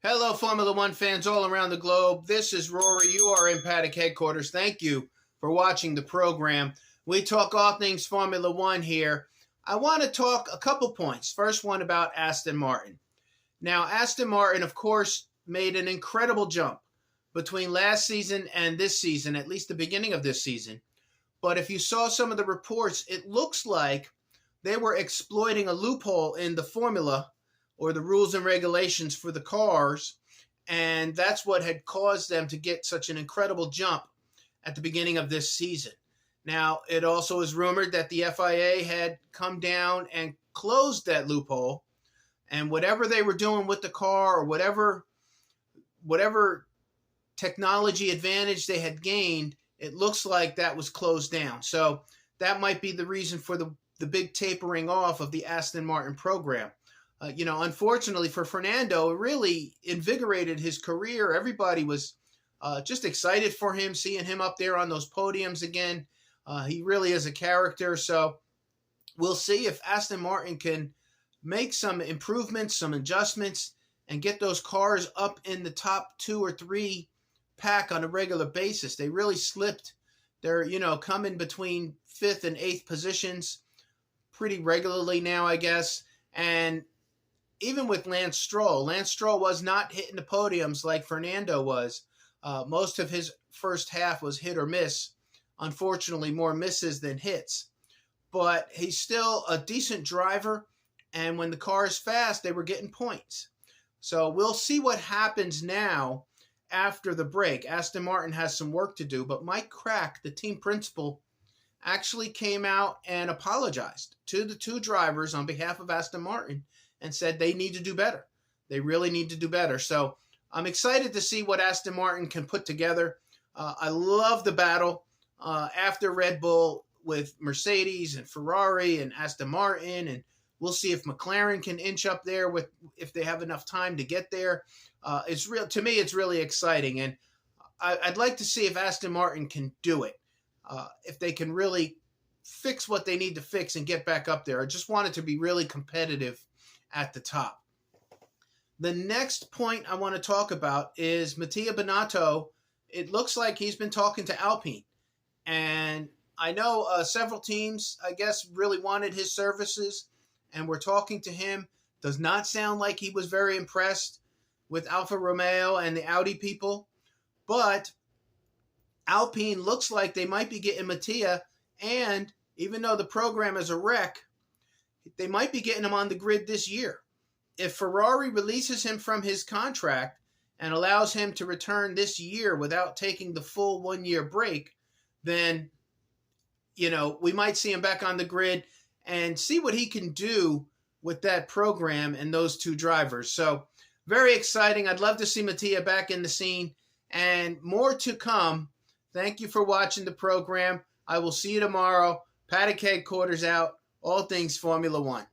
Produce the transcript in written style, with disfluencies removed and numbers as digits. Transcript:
Hello, Formula One fans all around the globe. This is Rory. You are in Paddock headquarters. Thank you for watching the program. We talk all things Formula One here. I want to talk a couple points. First one about Aston Martin. Now, Aston Martin, of course, made an incredible jump between last season and this season, at least the beginning of this season. But if you saw some of the reports, it looks like they were exploiting a loophole in the formula or the rules and regulations for the cars, and that's what had caused them to get such an incredible jump at the beginning of this season. Now, it also is rumored that the FIA had come down and closed that loophole, and whatever they were doing with the car or whatever technology advantage they had gained, it looks like that was closed down. So that might be the reason for the big tapering off of the Aston Martin program. Unfortunately for Fernando, it really invigorated his career. Everybody was just excited for him, seeing him up there on those podiums again. He really is a character. So we'll see if Aston Martin can make some improvements, some adjustments, and get those cars up in the top 2 or 3 pack on a regular basis. They really slipped. They're, coming between 5th and 8th positions pretty regularly now, I guess. And even with Lance Stroll was not hitting the podiums like Fernando was. Most of his first half was hit or miss. Unfortunately, more misses than hits. But he's still a decent driver, and when the car is fast, they were getting points. So we'll see what happens now after the break. Aston Martin has some work to do, but Mike Crack, the team principal, actually came out and apologized to the 2 drivers on behalf of Aston Martin and said they need to do better. They really need to do better. So I'm excited to see what Aston Martin can put together. I love the battle after Red Bull with Mercedes and Ferrari and Aston Martin, and we'll see if McLaren can inch up there if they have enough time to get there. To me, it's really exciting, and I'd like to see if Aston Martin can do it. If they can really fix what they need to fix and get back up there. I just want it to be really competitive at the top. The next point I want to talk about is Mattia. It looks like he's been talking to Alpine. And I know several teams, I guess, really wanted his services and were talking to him. Does not sound like he was very impressed with Alfa Romeo and the Audi people. But Alpine looks like they might be getting Mattia, and even though the program is a wreck, they might be getting him on the grid this year. If Ferrari releases him from his contract and allows him to return this year without taking the full 1-year break, then, we might see him back on the grid and see what he can do with that program and those 2 drivers. So very exciting. I'd love to see Mattia back in the scene, and more to come. Thank you for watching the program. I will see you tomorrow. Paddock headquarters out. All things Formula One.